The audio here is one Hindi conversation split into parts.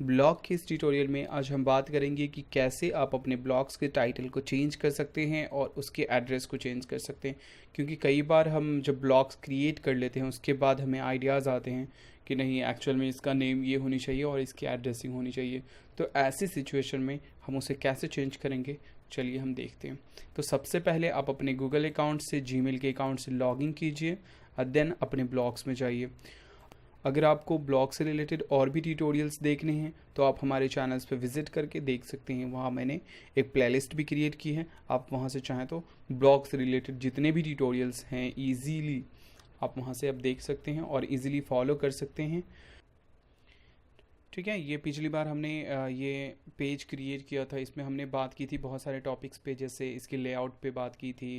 ब्लॉग के इस ट्यूटोरियल में आज हम बात करेंगे कि कैसे आप अपने ब्लॉग्स के टाइटल को चेंज कर सकते हैं और उसके एड्रेस को चेंज कर सकते हैं। क्योंकि कई बार हम जब ब्लॉग्स क्रिएट कर लेते हैं उसके बाद हमें आइडियाज़ आते हैं कि नहीं, एक्चुअल में इसका नेम ये होनी चाहिए और इसकी एड्रेसिंग होनी चाहिए। तो ऐसी सिचुएशन में हम उसे कैसे चेंज करेंगे, चलिए हम देखते हैं। तो सबसे पहले आप अपने गूगल अकाउंट से, जीमेल के अकाउंट से लॉगिन कीजिए और देन अपने ब्लॉग्स में जाइए। अगर आपको ब्लॉग से रिलेटेड और भी ट्यूटोरियल्स देखने हैं तो आप हमारे चैनल्स पे विज़िट करके देख सकते हैं। वहाँ मैंने एक प्लेलिस्ट भी क्रिएट की है, आप वहाँ से चाहें तो ब्लॉग से रिलेटेड जितने भी ट्यूटोरियल्स हैं ईजीली आप वहाँ से अब देख सकते हैं और ईज़िली फॉलो कर सकते हैं। ठीक है, ये पिछली बार हमने ये पेज क्रिएट किया था, इसमें हमने बात की थी बहुत सारे टॉपिक्स पे, जैसे इसके लेआउट पे बात की थी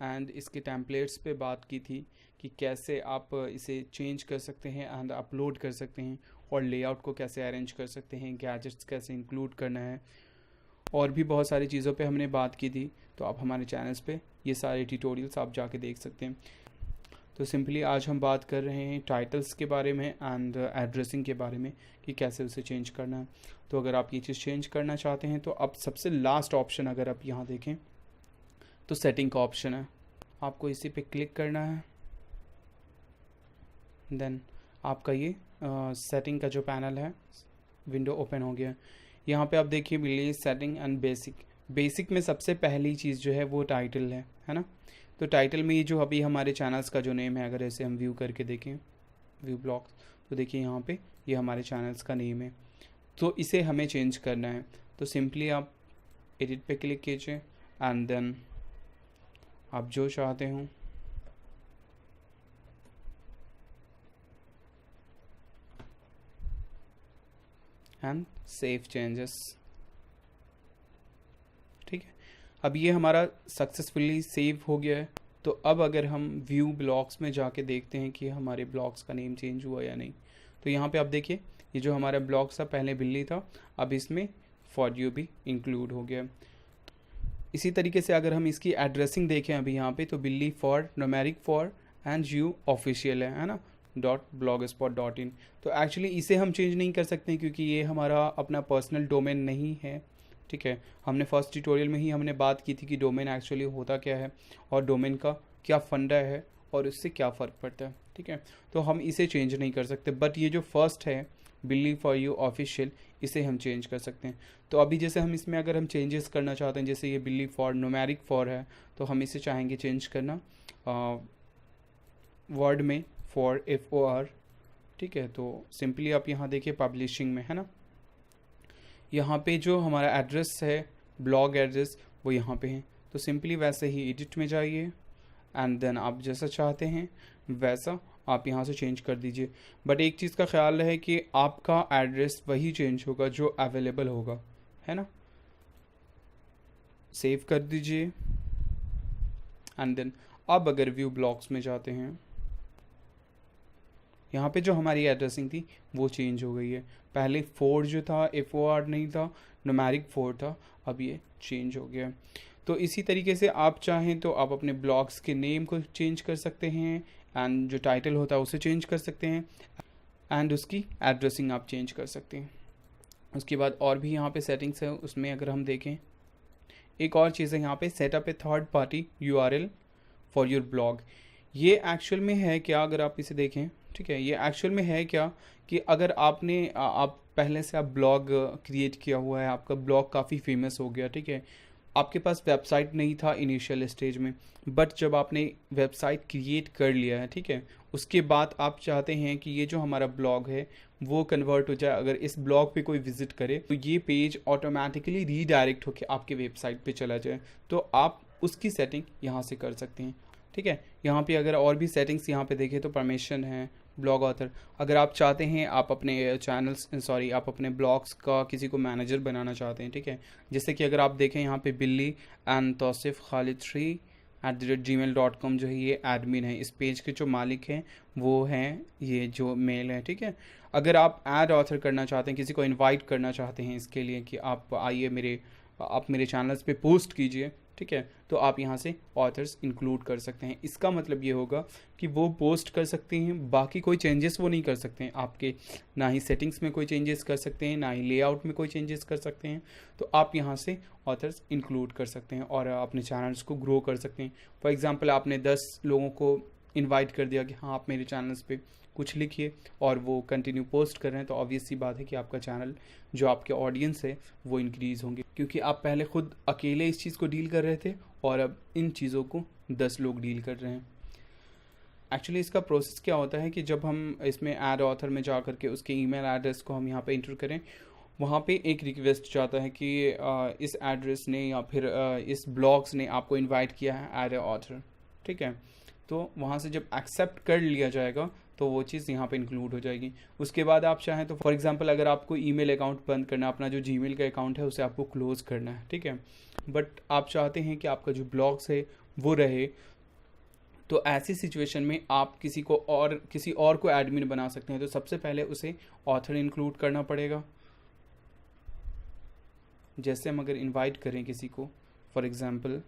एंड इसके टेम्पलेट्स पे बात की थी कि कैसे आप इसे चेंज कर सकते हैं एंड अपलोड कर सकते हैं, और लेआउट को कैसे अरेंज कर सकते हैं, गैजेट्स कैसे इंक्लूड करना है, और भी बहुत सारी चीज़ों पे हमने बात की थी। तो आप हमारे चैनल्स पे ये सारे ट्यूटोरियल्स आप जाके देख सकते हैं। तो सिंपली आज हम बात कर रहे हैं टाइटल्स के बारे में एंड एड्रेसिंग के बारे में कि कैसे उसे चेंज करना है। तो अगर आप ये चीज़ चेंज करना चाहते हैं तो अब सबसे लास्ट ऑप्शन अगर आप यहाँ देखें तो सेटिंग का ऑप्शन है, आपको इसी पे क्लिक करना है। देन आपका ये सेटिंग का जो पैनल है विंडो ओपन हो गया। यहाँ पे आप देखिए विलेज सेटिंग एंड बेसिक में सबसे पहली चीज़ जो है वो टाइटल है ना। तो टाइटल में ये जो अभी हमारे चैनल्स का जो नेम है, अगर ऐसे हम व्यू करके देखें, व्यू ब्लॉग्स, तो देखिए यहाँ पे ये हमारे चैनल्स का नेम है। तो इसे हमें चेंज करना है तो सिंपली आप एडिट पे क्लिक कीजिए एंड देन आप जो चाहते हो एंड सेव चेंजेस। ठीक है, अब ये हमारा सक्सेसफुली सेव हो गया है। तो अब अगर हम व्यू ब्लॉग्स में जाके देखते हैं कि हमारे ब्लॉग्स का नेम चेंज हुआ या नहीं, तो यहाँ पे आप देखिए ये जो हमारा ब्लॉग्स था पहले बिल्ली था, अब इसमें फॉर यू भी इंक्लूड हो गया। इसी तरीके से अगर हम इसकी एड्रेसिंग देखें अभी यहाँ पे, तो बिल्ली for, numeric for and you official है ना, .blogspot.in। तो एक्चुअली इसे हम चेंज नहीं कर सकते क्योंकि ये हमारा अपना पर्सनल डोमेन नहीं है। ठीक है, हमने फर्स्ट ट्यूटोरियल में ही हमने बात की थी कि डोमेन एक्चुअली होता क्या है और डोमेन का क्या फंडा है और इससे क्या फ़र्क पड़ता है। ठीक है, तो हम इसे चेंज नहीं कर सकते, बट ये जो फर्स्ट है बिल्ली फॉर यू ऑफिशियल, इसे हम चेंज कर सकते हैं। तो अभी जैसे हम इसमें अगर हम चेंजेस करना चाहते हैं, जैसे ये बिल्ली फॉर न्यूमेरिक फॉर है, तो हम इसे चाहेंगे चेंज करना वर्ड में फॉर FOR। ठीक है, तो सिंपली आप यहाँ देखिए पब्लिशिंग में है ना, यहाँ पे जो हमारा एड्रेस है ब्लॉग एड्रेस वो यहाँ पे है। तो सिंपली वैसे ही एडिट में जाइए एंड देन आप जैसा चाहते हैं वैसा आप यहाँ से चेंज कर दीजिए। बट एक चीज़ का ख्याल रहे कि आपका एड्रेस वही चेंज होगा जो अवेलेबल होगा, है ना। सेव कर दीजिए एंड देन अब अगर व्यू ब्लॉग्स में जाते हैं, यहाँ पे जो हमारी एड्रेसिंग थी वो चेंज हो गई है। पहले 4 जो था FOR नहीं था, न्यूमेरिक 4 था, अब ये चेंज हो गया। तो इसी तरीके से आप चाहें तो आप अपने ब्लॉग्स के नेम को चेंज कर सकते हैं एंड जो टाइटल होता है उसे चेंज कर सकते हैं एंड उसकी एड्रेसिंग आप चेंज कर सकते हैं। उसके बाद और भी यहाँ पे सेटिंग्स है, उसमें अगर हम देखें एक और चीज़ है यहाँ पे, setup A third party URL for your blog. ये एक्चुअल में है क्या, अगर आप इसे देखें, ठीक है, ये एक्चुअल में है क्या कि अगर आपने आप पहले से आप ब्लॉग क्रिएट किया हुआ है, आपका ब्लॉग काफ़ी फेमस हो गया, ठीक है, आपके पास वेबसाइट नहीं था इनिशियल स्टेज में, बट जब आपने वेबसाइट क्रिएट कर लिया है, ठीक है, उसके बाद आप चाहते हैं कि ये जो हमारा ब्लॉग है वो कन्वर्ट हो जाए, अगर इस ब्लॉग पे कोई विजिट करे तो ये पेज ऑटोमेटिकली रीडायरेक्ट होकर आपके वेबसाइट पे चला जाए, तो आप उसकी सेटिंग यहाँ से कर सकते हैं। ठीक है, यहाँ पे अगर और भी सेटिंग्स यहाँ पे देखें तो परमिशन है, ब्लॉग ऑथर, अगर आप चाहते हैं आप अपने आप अपने ब्लॉग्स का किसी को मैनेजर बनाना चाहते हैं, ठीक है, जैसे कि अगर आप देखें यहाँ पे बिल्ली एंड तौसिफ खालिद 3@gmail.com जो है ये एडमिन है, इस पेज के जो मालिक हैं वो हैं ये जो मेल है। ठीक है, अगर आप ऐड ऑथर करना चाहते हैं, किसी को इनवाइट करना चाहते हैं इसके लिए कि आप आइए मेरे आप मेरे चैनल्स पे पोस्ट कीजिए, ठीक है, तो आप यहाँ से ऑथर्स इंक्लूड कर सकते हैं। इसका मतलब ये होगा कि वो पोस्ट कर सकते हैं, बाकी कोई चेंजेस वो नहीं कर सकते हैं आपके, ना ही सेटिंग्स में कोई चेंजेस कर सकते हैं, ना ही लेआउट में कोई चेंजेस कर सकते हैं। तो आप यहाँ से ऑथर्स इंक्लूड कर सकते हैं और अपने चैनल्स को ग्रो कर सकते हैं। फॉर एग्जांपल आपने 10 लोगों को इनवाइट कर दिया कि हाँ आप मेरे चैनल्स पे कुछ लिखिए, और वो कंटिन्यू पोस्ट कर रहे हैं, तो ऑब्वियस सी बात है कि आपका चैनल, जो आपके ऑडियंस है, वो इंक्रीज़ होंगे, क्योंकि आप पहले खुद अकेले इस चीज़ को डील कर रहे थे और अब इन चीज़ों को 10 लोग डील कर रहे हैं। एक्चुअली इसका प्रोसेस क्या होता है कि जब हम इसमें ऐड ऑथर में जा करके उसके ईमेल एड्रेस को हम यहाँ पे इंटर करें, वहाँ पे एक रिक्वेस्ट जाता है कि इस एड्रेस ने या फिर इस ब्लॉग्स ने आपको इनवाइट किया है एड ए ऑथर, ठीक है। तो वहाँ से जब एक्सेप्ट कर लिया जाएगा तो वो चीज़ यहाँ पे इंक्लूड हो जाएगी। उसके बाद आप चाहें तो फॉर एग्जांपल अगर आपको ईमेल अकाउंट बंद करना, अपना जो जीमेल का अकाउंट है उसे आपको क्लोज़ करना है, ठीक है, बट आप चाहते हैं कि आपका जो ब्लॉग्स है वो रहे, तो ऐसी सिचुएशन में आप किसी और को एडमिन बना सकते हैं। तो सबसे पहले उसे ऑथर इंक्लूड करना पड़ेगा। जैसे हम अगर इनवाइट करें किसी को, फॉर एग्जांपल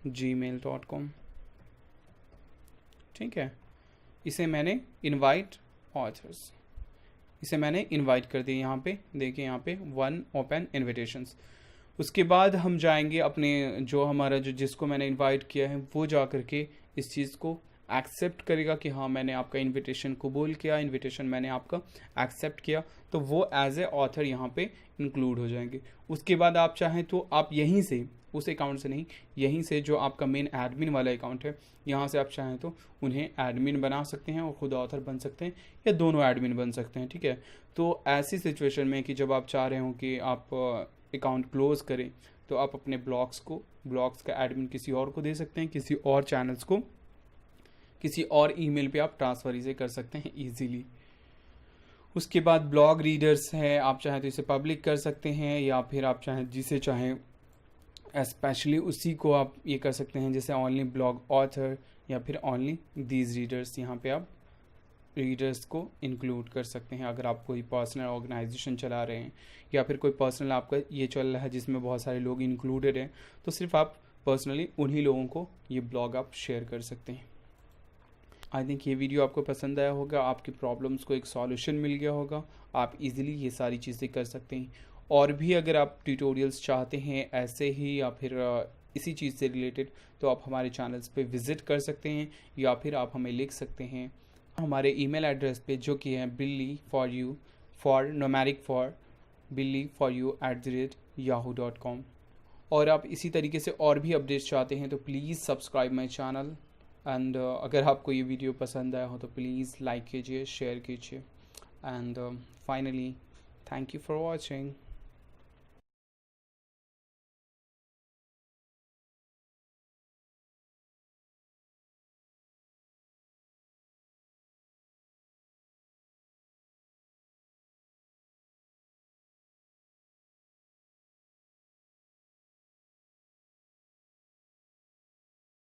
@gmail.com, ठीक है, इसे मैंने इनवाइट ऑथर्स, इसे मैंने इनवाइट कर दिया। यहाँ पे देखिए, यहाँ पे 1 ओपन इनविटेशंस। उसके बाद हम जाएंगे अपने जो हमारा जो जिसको मैंने इनवाइट किया है वो जा करके इस चीज़ को एक्सेप्ट करेगा कि हाँ मैंने आपका इनविटेशन कबूल किया, इनविटेशन मैंने आपका एक्सेप्ट किया, तो वो एज ए ऑथर यहाँ पे इंक्लूड हो जाएंगे। उसके बाद आप चाहें तो आप यहीं से, उस अकाउंट से नहीं, यहीं से जो आपका मेन एडमिन वाला अकाउंट है, यहाँ से आप चाहें तो उन्हें एडमिन बना सकते हैं और ख़ुद ऑथर बन सकते हैं, या दोनों एडमिन बन सकते हैं, ठीक है। तो ऐसी सिचुएशन में कि जब आप चाह रहे हो कि आप अकाउंट क्लोज करें, तो आप अपने ब्लॉग्स का एडमिन किसी और को दे सकते हैं, किसी और चैनल्स को किसी और ईमेल पे आप ट्रांसफ़र इसे कर सकते हैं ईजीली। उसके बाद ब्लॉग रीडर्स है, आप चाहें तो इसे पब्लिक कर सकते हैं, या फिर आप चाहें जिसे चाहें स्पेशली उसी को आप ये कर सकते हैं, जैसे ओनली ब्लॉग ऑथर या फिर ओनली दीज रीडर्स। यहाँ पे आप रीडर्स को इंक्लूड कर सकते हैं। अगर आप कोई पर्सनल ऑर्गेनाइजेशन चला रहे हैं या फिर कोई पर्सनल आपका ये चल रहा है जिसमें बहुत सारे लोग इंक्लूडेड हैं, तो सिर्फ आप पर्सनली उन्हीं लोगों को ये ब्लॉग आप शेयर कर सकते हैं। आई थिंक ये वीडियो आपको पसंद आया होगा, आपकी प्रॉब्लम्स को एक सॉल्यूशन मिल गया होगा, आप इजीली ये सारी चीज़ें कर सकते हैं। और भी अगर आप ट्यूटोरियल्स चाहते हैं ऐसे ही या फिर इसी चीज़ से रिलेटेड, तो आप हमारे चैनल्स पे विज़िट कर सकते हैं, या फिर आप हमें लिख सकते हैं हमारे ईमेल एड्रेस पे, जो कि है billy4you@yahoo.com। और आप इसी तरीके से और भी अपडेट्स चाहते हैं तो please subscribe my channel. And अगर आपको ये वीडियो पसंद आया हो तो प्लीज़ लाइक कीजिए, शेयर कीजिए, and finally thank you for watching.